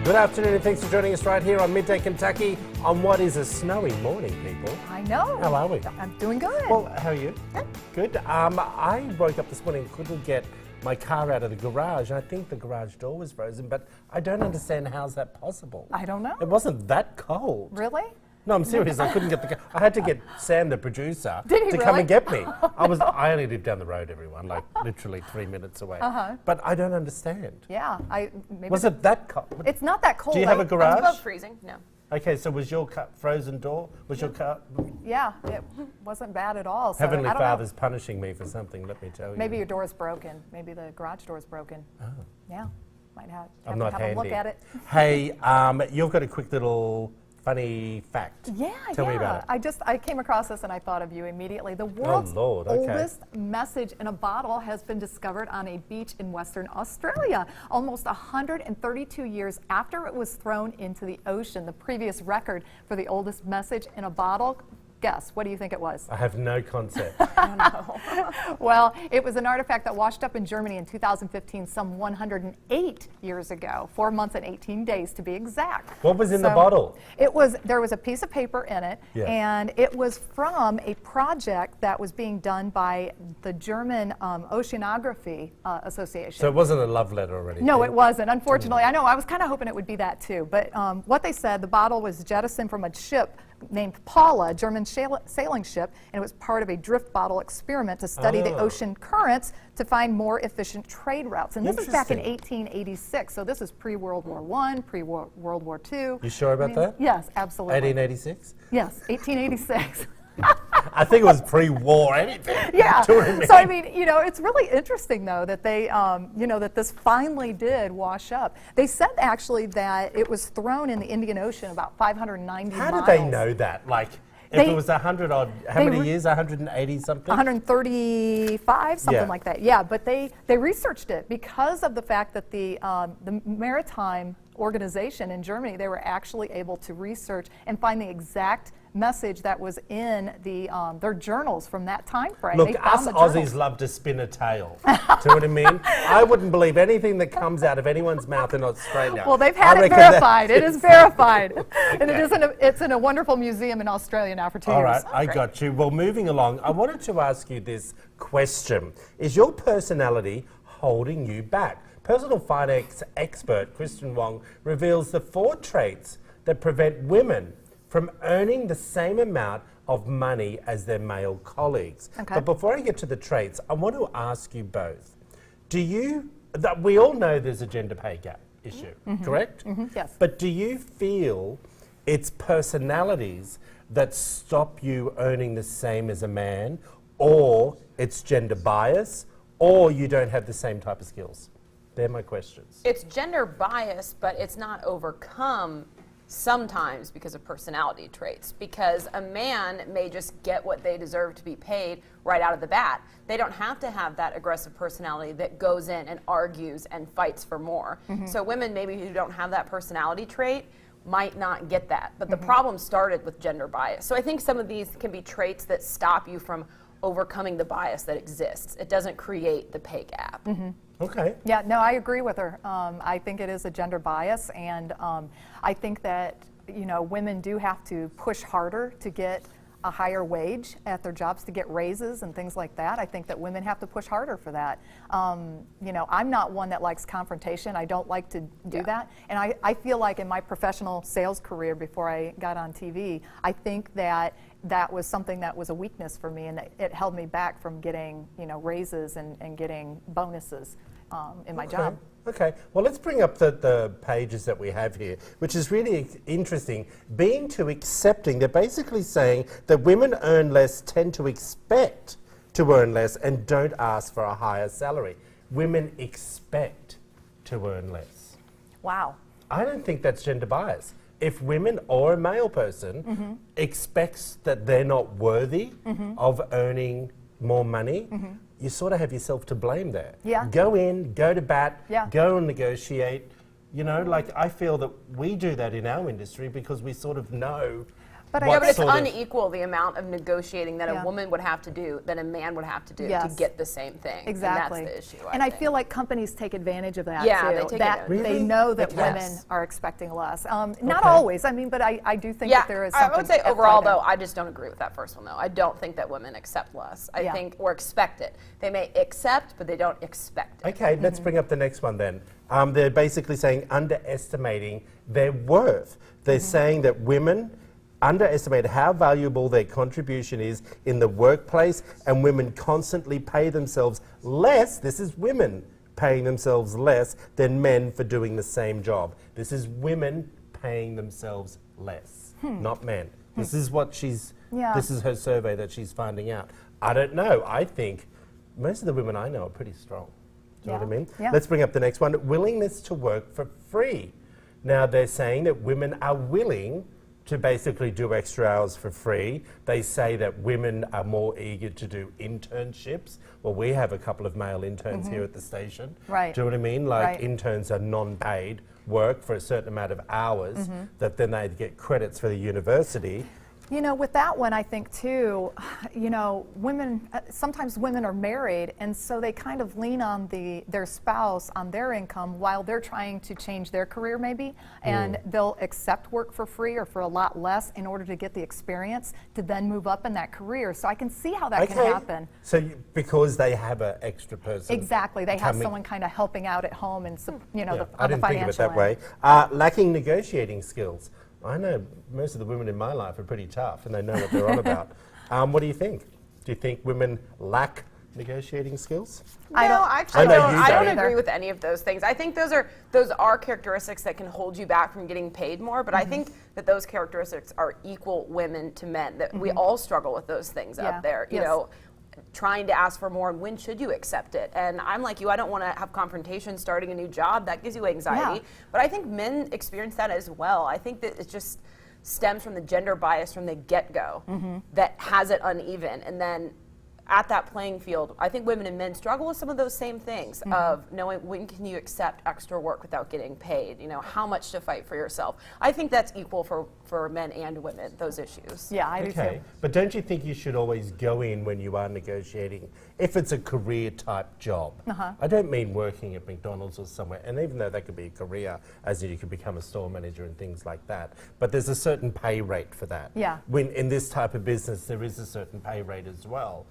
Good afternoon and thanks for joining us right here on Midday Kentucky on what is a snowy morning, people. I know. How are we? I'm doing good. Well, how are you? Good. I woke up this morning and couldn't get my car out of the garage. I think the garage door was frozen, but I don't understand how's that possible. I don't know. It wasn't that cold. Really? No, I'm serious. I couldn't get the car. I had to get Sam, the producer, to come really? and get me. I only live down the road, everyone, like literally 3 minutes away. But I don't understand. Yeah. Maybe Was it that cold? It's not that cold. Do you have a garage? It's above freezing, no. Okay, so was your frozen door? Was your car? Yeah, it wasn't bad at all. So Heavenly I don't know. Father's punishing me for something, let me tell you. Maybe your door is broken. Maybe the garage door is broken. Oh. Yeah. Might have I'm to not have handy. a look at it. Hey, you've got a quick little funny fact. Yeah, Tell me about it. I came across this and I thought of you immediately. The world's Lord, okay. oldest message in a bottle has been discovered on a beach in Western Australia, almost 132 years after it was thrown into the ocean. The previous record for the oldest message in a bottle, guess, what do you think it was? I have no concept. Well, it was an artifact that washed up in Germany in 2015, some 108 years ago, 4 months and 18 days to be exact. What was in the bottle? There was a piece of paper in it, and it was from a project that was being done by the German Oceanography Association. So it wasn't a love letter or anything? No, it wasn't. Unfortunately, I know. I was kind of hoping it would be that too. But what they said, the bottle was jettisoned from a ship named Paula, a German sailing ship, and it was part of a drift bottle experiment to study the ocean currents to find more efficient trade routes. And this is back in 1886, so this is pre-World War I, pre-World War II. You sure about that? Yes, absolutely. 1886? Yes, 1886. I think it was pre-war anything. Yeah. Do you know what I mean? So I mean, you know, it's really interesting though that they, you know, that this finally did wash up. They said actually that it was thrown in the Indian Ocean about 590 miles. How did they know that? Like, if it was 100 odd, how many years? 180 something? 135, something Yeah. like that. Yeah, but they researched it because of the fact that the maritime organization in Germany, they were actually able to research and find the exact message that was in their journals from that time frame. Look, They found us the Aussies journals. love to spin a tale. Do you know what I mean? I wouldn't believe anything that comes out of anyone's mouth in Australia. Well, they've had I it reckon verified. It is verified. And it's in a wonderful museum in Australia now for 2 years. All right, I got you. Well, moving along, I wanted to ask you this question. Is your personality holding you back? Personal finance expert Kristen Wong reveals the 4 traits that prevent women from earning the same amount of money as their male colleagues. Okay. But before I get to the traits, I want to ask you both, we all know there's a gender pay gap issue, correct? Yes. But do you feel it's personalities that stop you earning the same as a man, or it's gender bias, or you don't have the same type of skills? They're my questions. It's gender bias, but it's not overcome sometimes because of personality traits, because a man may just get what they deserve to be paid right out of the bat. They don't have to have that aggressive personality that goes in and argues and fights for more. So women maybe who don't have that personality trait might not get that. But the problem started with gender bias. So I think some of these can be traits that stop you from overcoming the bias that exists. It doesn't create the pay gap. Okay. Yeah, no, I agree with her. I think it is a gender bias, and I think that, you know, women do have to push harder to get a higher wage at their jobs, to get raises and things like that. I think that women have to push harder for that. You know, I'm not one that likes confrontation. I don't like to do that. And I feel like in my professional sales career before I got on TV, I think that that was something that was a weakness for me, and it held me back from getting, you know, raises and getting bonuses in my job. Okay, well, let's bring up the pages that we have here, which is really interesting. Being too accepting, they're basically saying that women earn less tend to expect to earn less and don't ask for a higher salary. Women expect to earn less. Wow. I don't think that's gender bias. If women or a male person expects that they're not worthy of earning more money, you sort of have yourself to blame there. Yeah. Go in, go to bat, Yeah. go and negotiate. You know, like I feel that we do that in our industry because we sort of know But Yeah, but it's sort of- unequal the amount of negotiating that Yeah. a woman would have to do than a man would have to do to Yes. get the same thing. Exactly. And that's the issue. And I think. feel like companies take advantage of that Yeah, too. they take that advantage. they Really? know that Okay. women Yes. are expecting less. Not Okay. always. I mean, but I do think that there is something I would say at play overall, there. though, I just don't agree with that first one, though. I don't think that women accept less. I Yeah. think, or expect it. They may accept, but they don't expect it. Okay, let's bring up the next one then. They're basically saying underestimating their worth. They're saying that women underestimate how valuable their contribution is in the workplace, and women constantly pay themselves less. This is women paying themselves less than men for doing the same job. This is women paying themselves less, not men. This is what she's, Yeah. this is her survey that she's finding out. I don't know. I think most of the women I know are pretty strong. Do you know what I Yeah. mean? Yeah. Let's bring up the next one. Willingness to work for free. Now, they're saying that women are willing to basically do extra hours for free. They say that women are more eager to do internships. Well, we have a couple of male interns here at the station. Right. Do you know what I mean? Like Right. interns are non-paid work for a certain amount of hours that then they'd get credits for the university. You know, with that one, I think too, you know, women, sometimes women are married, and so they kind of lean on their spouse on their income while they're trying to change their career maybe, and they'll accept work for free or for a lot less in order to get the experience to then move up in that career. So I can see how that can happen. So because they have an extra person. Exactly. They have coming- someone kind of helping out at home and, you know, Yeah, the, I on the didn't think of it financial that way. end. Lacking negotiating skills. I know most of the women in my life are pretty tough and they know what they're on about. What do you think? Do you think women lack negotiating skills? I No, don't- actually, I know don't. you I don't don't. agree with any of those things. I think those are characteristics that can hold you back from getting paid more. But I think that those characteristics are equal women to men. That we all struggle with those things Yeah. up there. You Yes. know, trying to ask for more, and when should you accept it? And I'm like you, I don't want to have confrontation starting a new job. That gives you anxiety. Yeah. But I think men experience that as well. I think that it just stems from the gender bias from the get-go that has it uneven. And then at that playing field, I think women and men struggle with some of those same things of knowing when can you accept extra work without getting paid, you know, how much to fight for yourself. I think that's equal for men and women, those issues. Yeah, I do Okay, too. but don't you think you should always go in when you are negotiating if it's a career type job? I don't mean working at McDonald's or somewhere, and even though that could be a career, as in you could become a store manager and things like that, but there's a certain pay rate for that. Yeah. When in this type of business, there is a certain pay rate as well,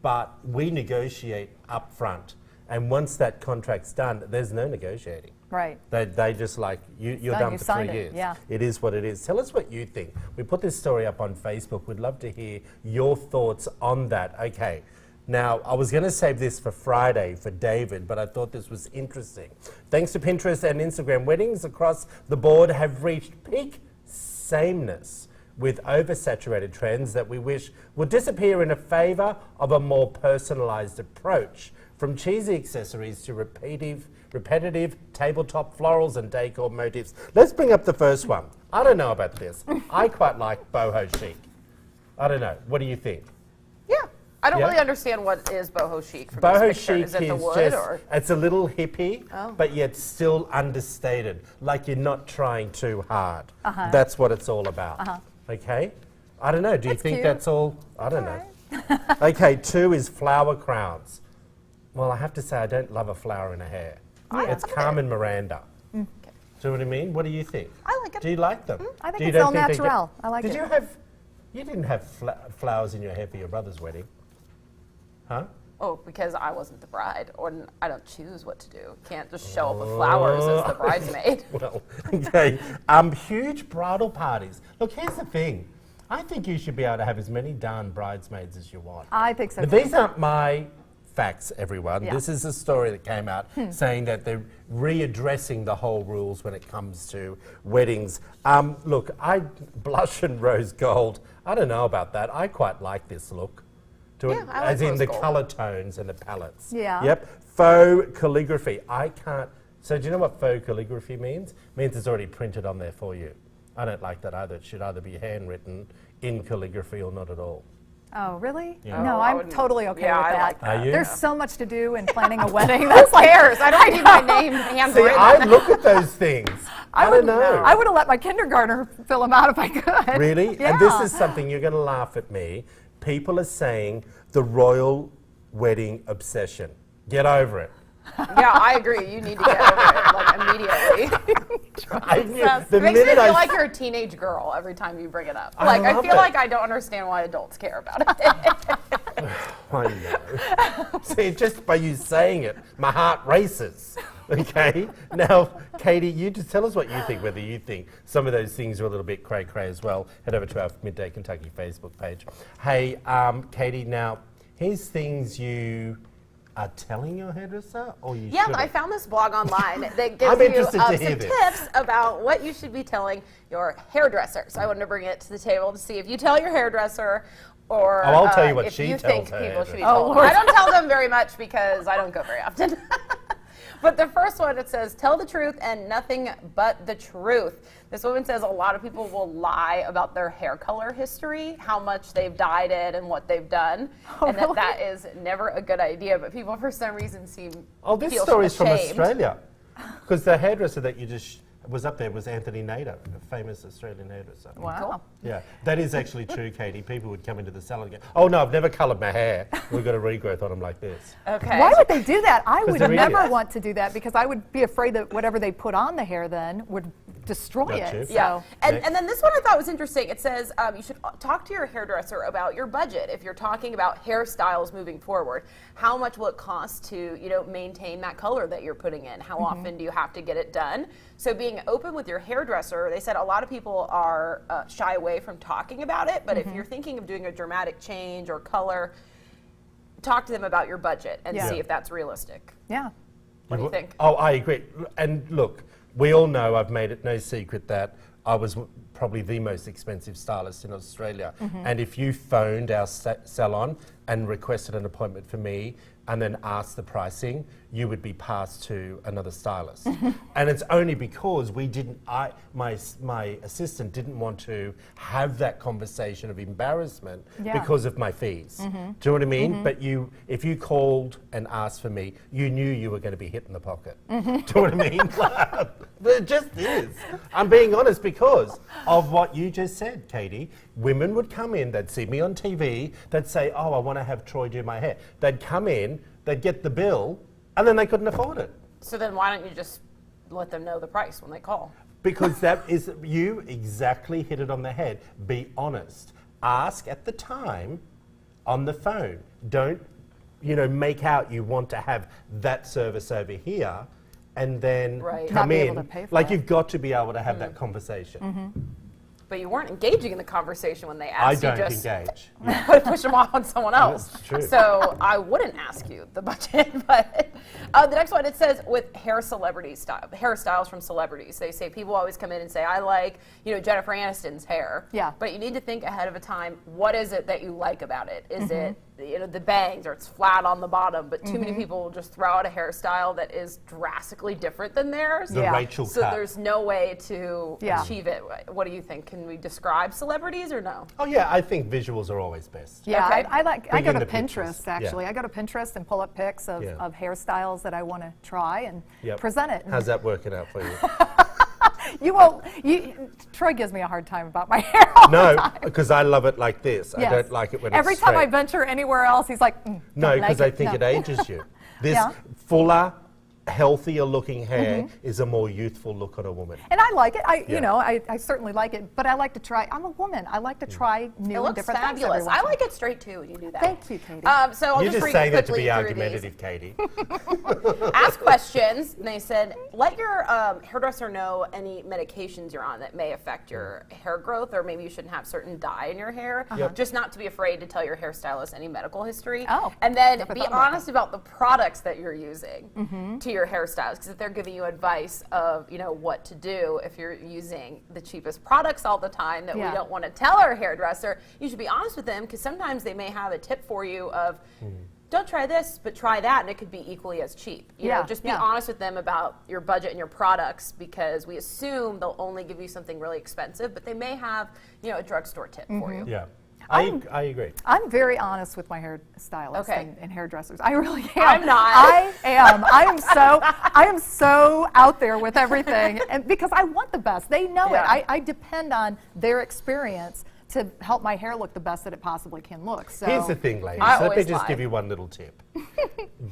but we negotiate up front, and once that contract's done, there's no negotiating. Right. They just like, you're Done, done you for 3 signed it, years. yeah. It is what it is. Tell us what you think. We put this story up on Facebook. We'd love to hear your thoughts on that. Okay. Now, I was going to save this for Friday for David, but I thought this was interesting. Thanks to Pinterest and Instagram, weddings across the board have reached peak sameness with oversaturated trends that we wish would disappear in a favour of a more personalised approach. From cheesy accessories to repetitive tabletop florals and decor motifs. Let's bring up the first one. I don't know about this. I quite like boho chic. I don't know. What do you think? Yeah. I don't Yeah. really understand what is boho chic from Boho this picture. chic Is it the is wood just, or? it's a little hippie, Oh. but yet still understated. Like you're not trying too hard. That's what it's all about. Okay? I don't know. Do you That's think cute. that's all? I don't know. Okay, 2 is flower crowns. Well, I have to say I don't love a flower in a hair. It's Carmen Miranda. Do you know what I mean? What do you think? I like it. Do you like them? I think Do you it's don't all they get- natural. I like Did it. you didn't have flowers in your hair for your brother's wedding? Huh? Oh, because I wasn't the bride, or I don't choose what to do. Can't just show up with flowers as the bridesmaid. Well, okay. Huge bridal parties. Look, here's the thing. I think you should be able to have as many darn bridesmaids as you want. I think so But too. these aren't my facts, everyone. Yeah. This is a story that came out saying that they're readdressing the whole rules when it comes to weddings. Look, blush and rose gold. I don't know about that. I quite like this look. Yeah, I like as in rose the gold. colour tones and the palettes. Yeah. Yep. Faux calligraphy. I can't. So do you know what faux calligraphy means? It means it's already printed on there for you. I don't like that either. It should either be handwritten in calligraphy or not at all. Oh, really? Yeah. No, Oh, I I'm wouldn't- totally okay yeah, with I that. like that. Are you? There's so much to do in planning a wedding. That's like, Cares? I don't need my name See, handwritten. I look at those things. I don't know. I would have let my kindergartner fill them out if I could. Really? Yeah. And this is something you're going to laugh at me. People are saying the royal wedding obsession. Get over it. Yeah, I agree. You need to get over it like immediately. The It makes me minute feel like you're a teenage girl every time you bring it up. Like I love feel it. like I don't understand why adults care about it. I know. See, just by you saying it, my heart races. Okay? Now, Katie, you just tell us what you think, whether you think some of those things are a little bit cray-cray as well. Head over to our Midday Kentucky Facebook page. Hey, Katie, now, here's things you are telling your hairdresser, or you Yeah, shouldn't? I found this blog online that gives I'm you interested to some hear this. tips about what you should be telling your hairdresser. So I wanted to bring it to the table to see if you tell your hairdresser or Oh, I'll tell you what if she you tells think her people should be hairdresser. Oh, told. Lord. I don't tell them very much because I don't go very often. But the first one, it says, tell the truth and nothing but the truth. This woman says a lot of people will lie about their hair color history, how much they've dyed it and what they've done, and really? that is never a good idea. But people, for some reason, This feel story's from ashamed. Australia. Because the hairdresser that you just was up there was Anthony Nader, a famous Australian hairdresser. Wow. Cool. Yeah, that is actually true, Katie. People would come into the salon and go, oh no, I've never coloured my hair. We've got a regrowth on them like this. Okay. Why would they do that? I would they're never idiots. want to do that because I would be afraid that whatever they put on the hair then would destroy Got you. it. Yeah, So, and then this one I thought was interesting. It says you should talk to your hairdresser about your budget. If you're talking about hairstyles moving forward, how much will it cost to maintain that color that you're putting in? How often do you have to get it done? So being open with your hairdresser, they said a lot of people are shy away from talking about it, but if you're thinking of doing a dramatic change or color, talk to them about your budget and Yeah. see if that's realistic. yeah. What do you think? Oh, I agree. And look, we all know, I've made it no secret that I was probably the most expensive stylist in Australia. And if you phoned our salon and requested an appointment for me and then asked the pricing, you would be passed to another stylist. And it's only because we didn't, my assistant didn't want to have that conversation of embarrassment Yeah. because of my fees. Do you know what I mean? But if you called and asked for me, you knew you were going to be hit in the pocket. Do you know what I mean? But it just is. I'm being honest because of what you just said, Katie. Women would come in, they'd see me on TV, they'd say, oh, I want to have Troy do my hair. They'd come in, they'd get the bill, and then they couldn't afford it. So then why don't you just let them know the price when they call? Because that is, you exactly hit it on the head. Be honest. Ask at the time on the phone. Don't, make out you want to have that service over here and then Right. come Not be in. able to pay for like it. you've got to be able to have that conversation. But you weren't engaging in the conversation when they I asked. don't You just engage. push them off on someone else. That's true. So I wouldn't ask you the budget. But the next one, it says with hairstyles from celebrities. They say people always come in and say, I like, Jennifer Aniston's hair. Yeah. But you need to think ahead of a time. What is it that you like about it? Is it the bangs, or it's flat on the bottom? But too many people will just throw out a hairstyle that is drastically different than theirs. The Yeah. Rachel So cut. there's no way to Yeah. achieve it. What do you think? Can we describe celebrities or no? Oh yeah, I think visuals are always best. Yeah, Okay. I Bring go in to the pictures. Pinterest actually. Yeah. I go to Pinterest and pull up pics of, Yeah. of hairstyles that I want to try and Yep. present it. How's that working out for you? Troy gives me a hard time about my hair all the No, time. because I love it like this. I Yes. don't like it when Every it's time I straight. venture anywhere else, he's like, No, don't like because I think No. it ages you. This Yeah. fuller, healthier looking hair is a more youthful look on a woman. And I like it. Yeah. I certainly like it. But I like to try. I'm a woman. I like to try It new and looks different things. fabulous. every once I in a like it straight too when you do that. Thank you, Katie. So I'll You're just just read saying that to quickly be through these. argumentative, Katie. Ask questions. And they said, let your hairdresser know any medications you're on that may affect your hair growth, or maybe you shouldn't have certain dye in your hair. Yep. Just not to be afraid to tell your hairstylist any medical history. Oh, and then never be thought about honest about the products that you're using to your hairstylist, because if they're giving you advice of what to do if you're using the cheapest products all the time that Yeah. we don't want to tell our hairdresser, you should be honest with them, because sometimes they may have a tip for you of don't try this, but try that, and it could be equally as cheap. You know, Yeah, just be yeah. honest with them about your budget and your products, because we assume they'll only give you something really expensive, but they may have, a drugstore tip for you. Yeah. I agree. I'm very honest with my hairstylists Okay. and hairdressers. I really am. I'm not. I am. I am so out there with everything, and because I want the best. They know Yeah. it. I depend on their experience to help my hair look the best that it possibly can look. So Here's the thing, ladies. I Let me always just lie. give you one little tip.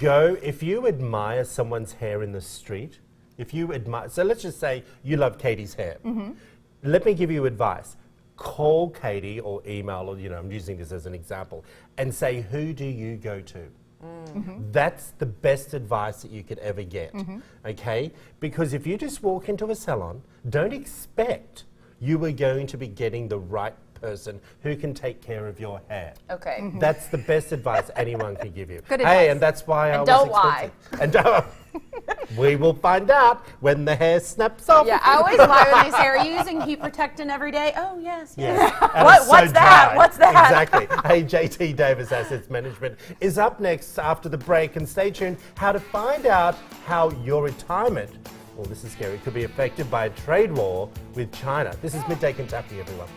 If you admire someone's hair in the street, if you admire, so let's just say you love Katie's hair. Let me give you advice. Call Katie or email, or I'm using this as an example, and say, who do you go to? That's the best advice that you could ever get, okay? Because if you just walk into a salon, don't expect you are going to be getting the right person who can take care of your hair. Okay. That's the best advice anyone can give you. Good Hey, advice. and that's why I And was don't lie. expensive. And don't. We will find out when the hair snaps off. Yeah, I always lie when they say, "Are you using heat protectant every day?" Oh, yes. Yes. And What- it's what's that? dry. What's that? Exactly. Hey, JT Davis Assets Management is up next after the break, and stay tuned how to find out how your retirement, well, this is scary, could be affected by a trade war with China. This is Midday Kentucky, everyone.